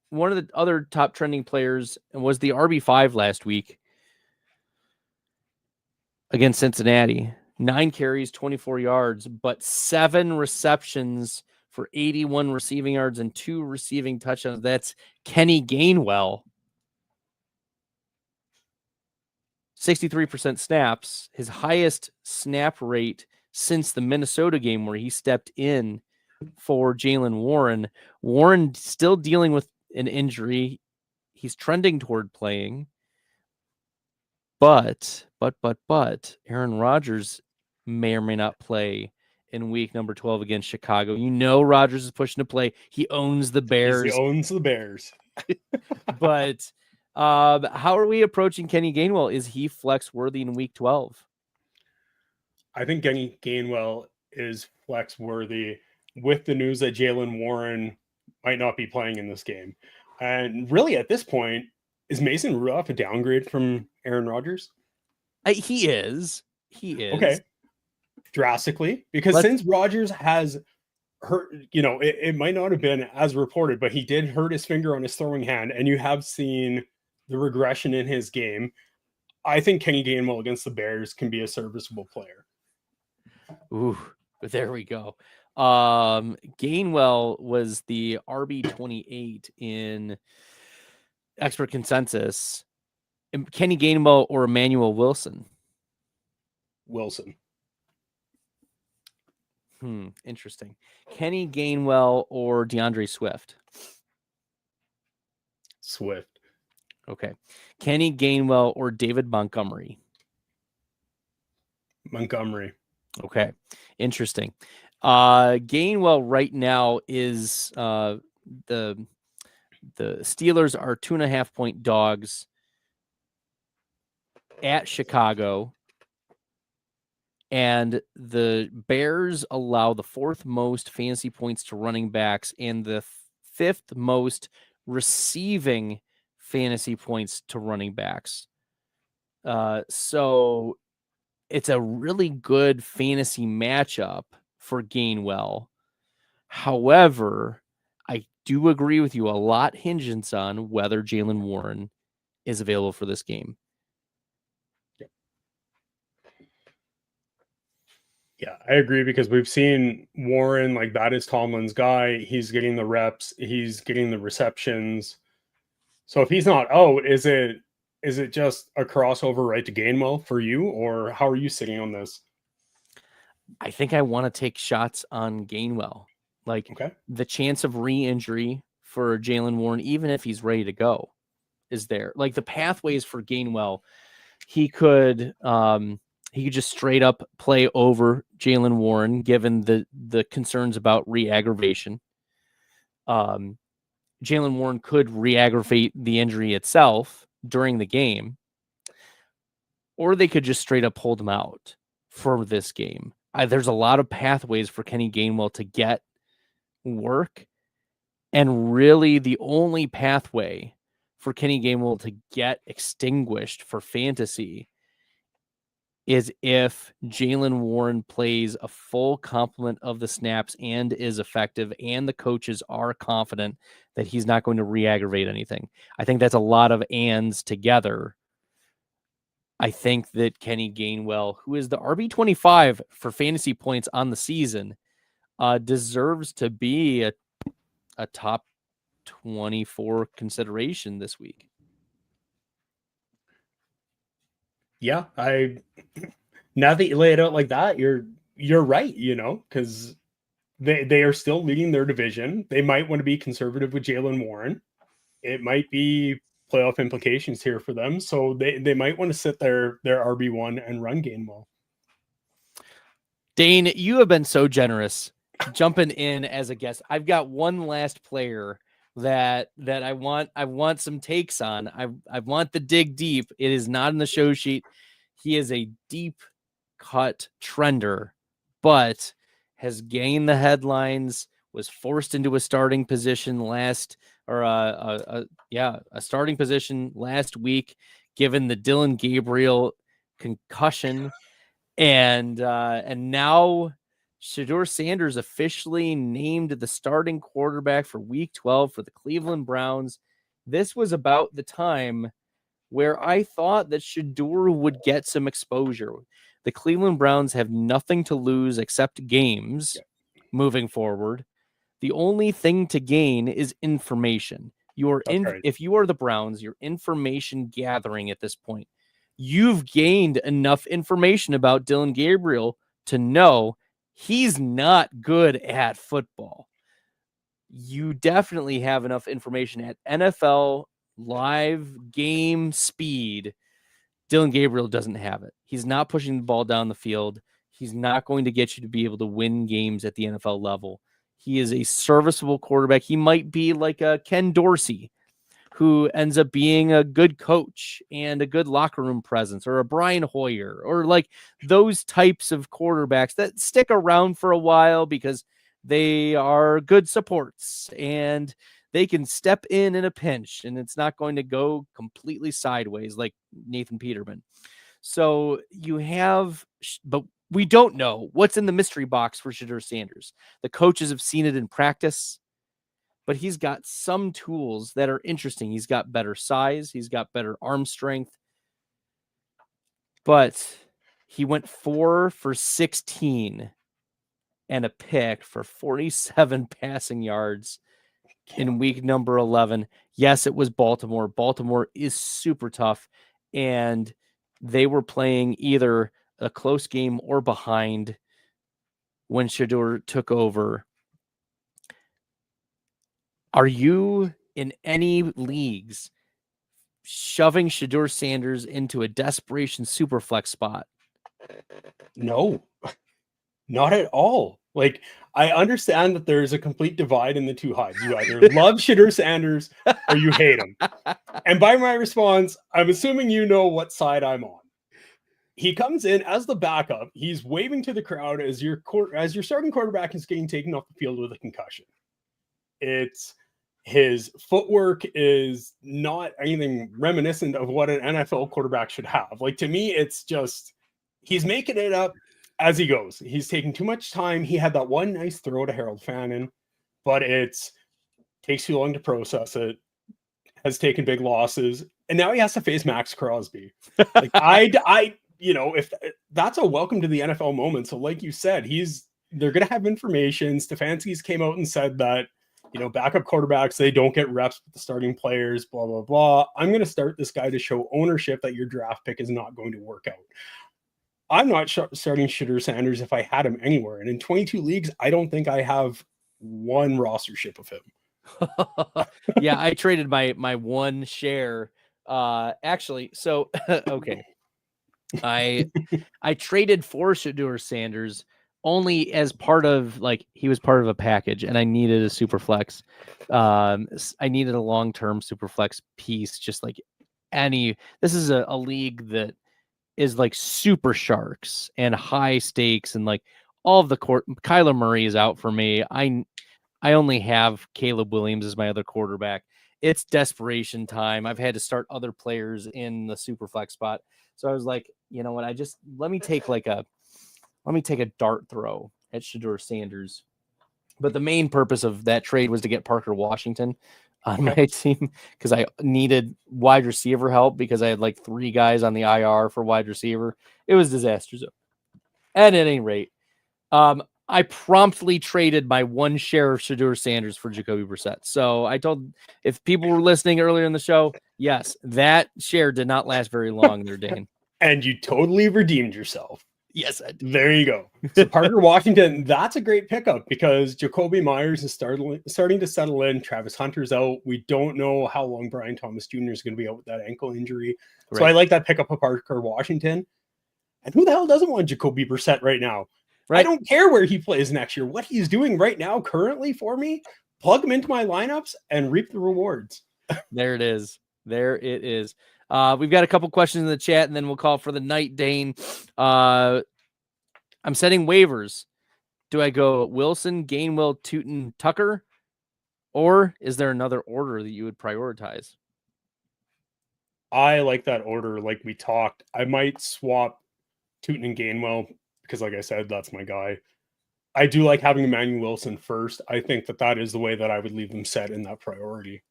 One of the other top trending players was the RB5 last week against Cincinnati. 9 carries, 24 yards, but 7 receptions for 81 receiving yards and 2 receiving touchdowns. That's Kenny Gainwell. 63% snaps, his highest snap rate since the Minnesota game where he stepped in for Jaylen Warren. Warren still dealing with an injury. He's trending toward playing. But Aaron Rodgers may or may not play in week number 12 against Chicago. You know Rodgers is pushing to play. He owns the Bears. He owns the Bears. But how are we approaching Kenny Gainwell? Is he flex worthy in week 12? I think Kenny Gainwell is flex worthy with the news that Jaylen Warren might not be playing in this game. And really at this point, is Mason Rudolph a downgrade from Aaron Rodgers? He is. Okay. Drastically. Because since Rodgers has hurt, it might not have been as reported, but he did hurt his finger on his throwing hand, and you have seen the regression in his game. I think Kenny Gainwell against the Bears can be a serviceable player. Ooh, there we go. Gainwell was the RB28 in expert consensus. Kenny Gainwell or Emanuel Wilson? Wilson. Interesting. Kenny Gainwell or DeAndre Swift? Swift. Okay. Kenny Gainwell or David Montgomery? Montgomery. Okay. Interesting. Gainwell right now is the Steelers are 2.5-point dogs at Chicago, and the Bears allow the 4th most fantasy points to running backs and the 5th most receiving fantasy points to running backs. So it's a really good fantasy matchup for Gainwell. However, I do agree with you. A lot hinges on whether Jaylen Warren is available for this game. Yeah, I agree, because we've seen Warren, like, that is Tomlin's guy. He's getting the reps. He's getting the receptions. So if he's not out, is it just a crossover right to Gainwell for you, or how are you sitting on this? I think I want to take shots on Gainwell. Like, Okay. the chance of re-injury for Jaylen Warren, even if he's ready to go, is there. Like, the pathways for Gainwell, he could just straight up play over Jaylen Warren, given the concerns about re-aggravation. Jaylen Warren could re-aggravate the injury itself during the game, or they could just straight up hold him out for this game. There's a lot of pathways for Kenny Gainwell to get work, and really the only pathway for Kenny Gainwell to get extinguished for fantasy is if Jaylen Warren plays a full complement of the snaps and is effective, and the coaches are confident that he's not going to re-aggravate anything. I think that's a lot of ands together. I think that Kenny Gainwell, who is the RB25 for fantasy points on the season, deserves to be a top 24 consideration this week. Yeah, now that you lay it out like that, you're right, because they are still leading their division. They might want to be conservative with Jaylen Warren. It might be playoff implications here for them, so they might want to sit their RB1 and run Gainwell. Dane, you have been so generous jumping in as a guest. I've got one last player that I want some takes on. I want the dig deep. It is not in the show sheet. He is a deep cut trender, but has gained the headlines, was forced into a starting position a starting position last week, given the Dylan Gabriel concussion. And now Shadeur Sanders officially named the starting quarterback for Week 12 for the Cleveland Browns. This was about the time where I thought that Shadeur would get some exposure. The Cleveland Browns have nothing to lose except games moving forward. The only thing to gain is information. If you are the Browns, you're information gathering at this point. You've gained enough information about Dylan Gabriel to know he's not good at football. You definitely have enough information at NFL live game speed. Dylan Gabriel doesn't have it. He's not pushing the ball down the field. He's not going to get you to be able to win games at the NFL level. He is a serviceable quarterback. He might be like a Ken Dorsey, who ends up being a good coach and a good locker room presence, or a Brian Hoyer, or like those types of quarterbacks that stick around for a while because they are good supports and they can step in a pinch and it's not going to go completely sideways like Nathan Peterman. So you have, but we don't know what's in the mystery box for Shadeur Sanders. The coaches have seen it in practice, but he's got some tools that are interesting. He's got better size. He's got better arm strength. But he went 4 for 16 and a pick for 47 passing yards in week number 11. Yes, it was Baltimore. Baltimore is super tough, and they were playing either a close game or behind. when Shadeur took over. Are you in any leagues shoving Shadeur Sanders into a desperation super flex spot? No, not at all. Like, I understand that there's a complete divide in the two hives. You either love Shadeur Sanders or you hate him. And by my response, I'm assuming you know what side I'm on. He comes in as the backup. He's waving to the crowd as your starting quarterback is getting taken off the field with a concussion. It's his footwork is not anything reminiscent of what an NFL quarterback should have. Like, to me, it's just he's making it up as he goes. He's taking too much time. He had that one nice throw to Harold Fannin, but it takes too long to process it. Has taken big losses, and now he has to face Max Crosby. Like, if that's a welcome to the NFL moment. So like you said, they're going to have information. Stefanski's came out and said that, backup quarterbacks, they don't get reps with the starting players, blah, blah, blah. I'm going to start this guy to show ownership that your draft pick is not going to work out. I'm not starting Shadeur Sanders if I had him anywhere. And in 22 leagues, I don't think I have one rostership of him. Yeah, I traded my one share. Actually, so okay. I traded for Shadeur Sanders only as part of, like, he was part of a package, and I needed a super flex. I needed a long-term super flex piece, just like this is a league that is like super sharks and high stakes, and like all of the Kyler Murray is out for me. I only have Caleb Williams as my other quarterback. It's desperation time. I've had to start other players in the super flex spot. So I was like, you know what? Let me take a dart throw at Shadeur Sanders. But the main purpose of that trade was to get Parker Washington on my team, because I needed wide receiver help, because I had like 3 guys on the IR for wide receiver. It was disaster zone. At any rate, I promptly traded my one share of Shadeur Sanders for Jacoby Brissett. So I told, if people were listening earlier in the show, yes, that share did not last very long there, Dane. And you totally redeemed yourself. Yes, I did. There you go. So Parker Washington, that's a great pickup, because Jacoby Myers is starting to settle in. Travis Hunter's out. We don't know how long Brian Thomas Jr. is going to be out with that ankle injury. Right. So I like that pickup of Parker Washington. And who the hell doesn't want Jacoby Brissett right now? Right. I don't care where he plays next year. What he's doing right now currently for me, plug him into my lineups and reap the rewards. There it is. There it is. We've got a couple questions in the chat, and then we'll call for the night, Dane. I'm setting waivers. Do I go Wilson, Gainwell, Tuten, Tucker? Or is there another order that you would prioritize? I like that order like we talked. I might swap Tuten and Gainwell, because like I said, that's my guy. I do like having Emanuel Wilson first. I think that is the way that I would leave them set in that priority.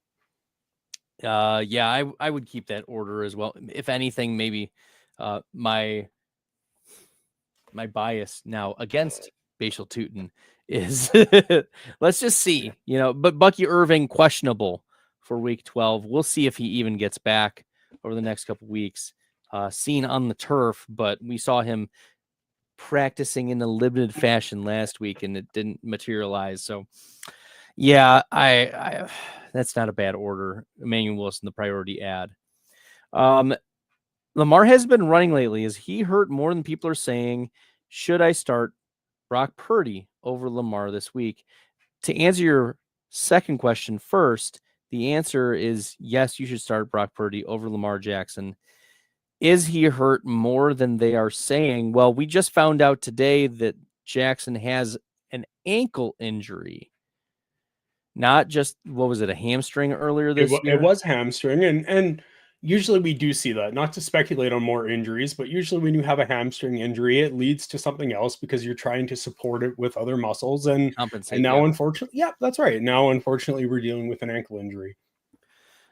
Yeah, I would keep that order as well. If anything, maybe my bias now against Bhayshul Tuten is let's just see, but Bucky Irving questionable for week 12. We'll see if he even gets back over the next couple weeks. Seen on the turf, but we saw him practicing in a limited fashion last week, and it didn't materialize. So yeah, I that's not a bad order. Emanuel Wilson, the priority ad. Lamar has been running lately. Is he hurt more than people are saying? Should I start Brock Purdy over Lamar this week? To answer your second question first, the answer is yes, you should start Brock Purdy over Lamar Jackson. Is he hurt more than they are saying? Well, we just found out today that Jackson has an ankle injury. Not just, what was it, a hamstring earlier this year? It was hamstring, and usually we do see that. Not to speculate on more injuries, but usually when you have a hamstring injury, it leads to something else because you're trying to support it with other muscles. And now, unfortunately, that's right. Now, unfortunately, we're dealing with an ankle injury.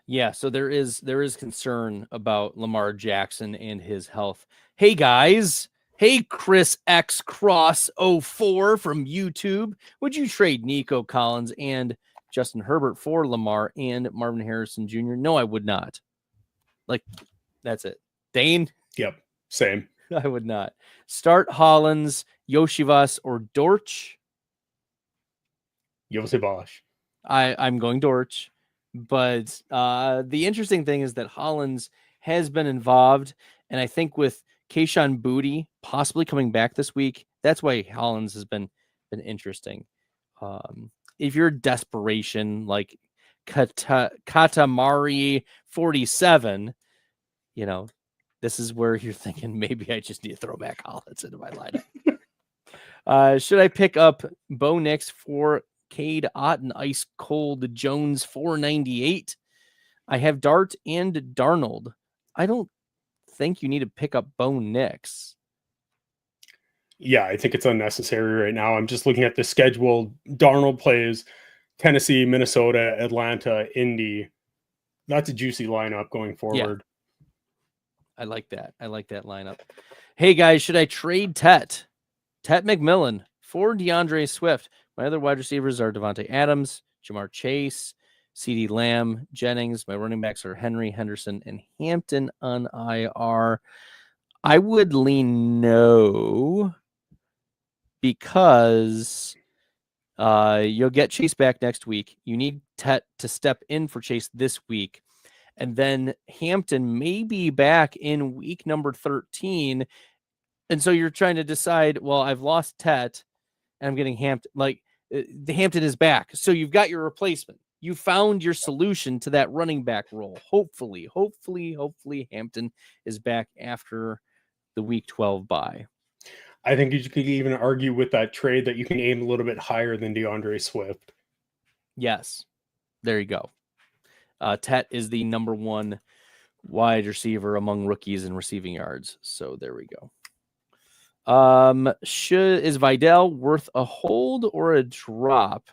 Yeah, so there is concern about Lamar Jackson and his health. Hey, guys. Hey, Chris X Cross 04 from YouTube. Would you trade Nico Collins and Justin Herbert for Lamar and Marvin Harrison Jr.? No, I would not. Like, that's it. Dane? Yep, same. I would not. Start Hollins, Yoshivas, or Dortch. Yoshivas. I'm going Dortch. But the interesting thing is that Hollins has been involved. And I think with Keyshawn Booty possibly coming back this week, that's why Hollins has been interesting. If you're desperation, like Katamari 47, you know, this is where you're thinking maybe I just need to throw back Hollins into my lineup. Should I pick up Bo Nix for Cade Otton Ice Cold Jones 498? I have Dart and Darnold. I don't think you need to pick up Bo Nix. Yeah, I think it's unnecessary right now. I'm just looking at the schedule. Darnold plays Tennessee, Minnesota, Atlanta, Indy. That's a juicy lineup going forward. I like that. I like that lineup. Hey, guys, should I trade Tet McMillan for DeAndre Swift? My other wide receivers are Devontae Adams, Jamar Chase, CeeDee Lamb, Jennings. My running backs are Henry, Henderson, and Hampton on IR. I would lean no, because you'll get Chase back next week. You need Tet to step in for Chase this week. And then Hampton may be back in week number 13. And so you're trying to decide, well, I've lost Tet and I'm getting Hampton. Like, the Hampton is back. So you've got your replacement. You found your solution to that running back role. Hopefully Hampton is back after the week 12 bye. I think you could even argue with that trade that you can aim a little bit higher than DeAndre Swift. Yes. There you go. Tet is the number one wide receiver among rookies in receiving yards. So there we go. Is Vidal worth a hold or a drop?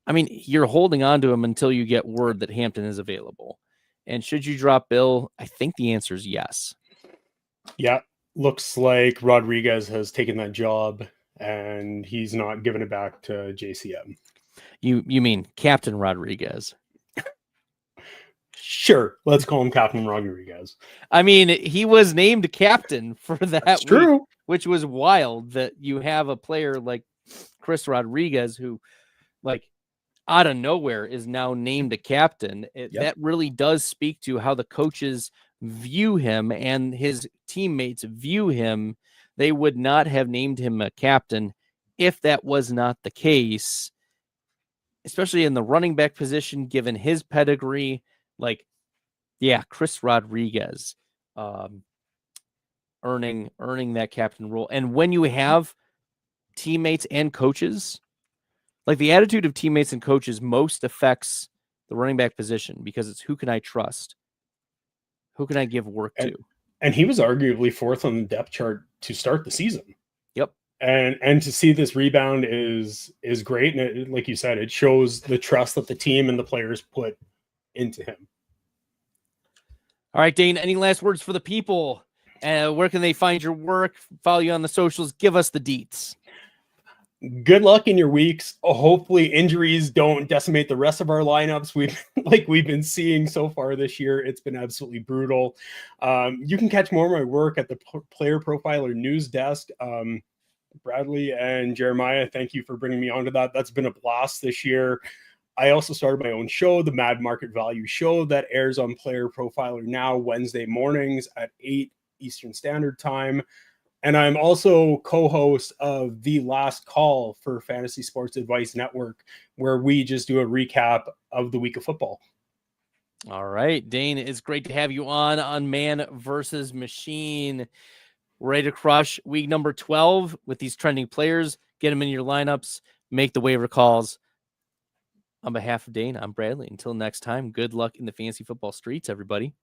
I mean, you're holding on to him until you get word that Hampton is available. And should you drop Bill? I think the answer is yes. Yeah, looks like Rodriguez has taken that job and he's not giving it back to JCM. You mean Captain Rodriguez? Sure, let's call him Captain Rodriguez. I mean, he was named captain for that That's week, true. which was wild that you have a player like Chris Rodriguez who, like, out of nowhere is now named a captain. That really does speak to how the coaches view him and his teammates view him. They would not have named him a captain if that was not the case, especially in the running back position, given his pedigree. Like, yeah, Chris Rodriguez earning that captain role. And when you have teammates and coaches, like, the attitude of teammates and coaches most affects the running back position, because it's who can I trust? Who can I give work to? And he was arguably fourth on the depth chart to start the season. Yep. And to see this rebound is great. And it, like you said, it shows the trust that the team and the players put into him. All right, Dane, any last words for the people? Where can they find your work? Follow you on the socials. Give us the deets. Good luck in your weeks. Hopefully injuries don't decimate the rest of our lineups. We've been seeing so far this year. It's been absolutely brutal. You can catch more of my work at the Player Profiler News Desk. Bradley and Jeremiah, thank you for bringing me onto that. That's been a blast this year. I also started my own show, the Mad Market Value Show, that airs on Player Profiler now Wednesday mornings at 8 Eastern Standard Time. And I'm also co-host of The Last Call for Fantasy Sports Advice Network, where we just do a recap of the week of football. All right, Dane, it's great to have you on Man versus Machine. We're ready to crush week number 12 with these trending players. Get them in your lineups, make the waiver calls. On behalf of Dane, I'm Bradley. Until next time, good luck in the fantasy football streets, everybody.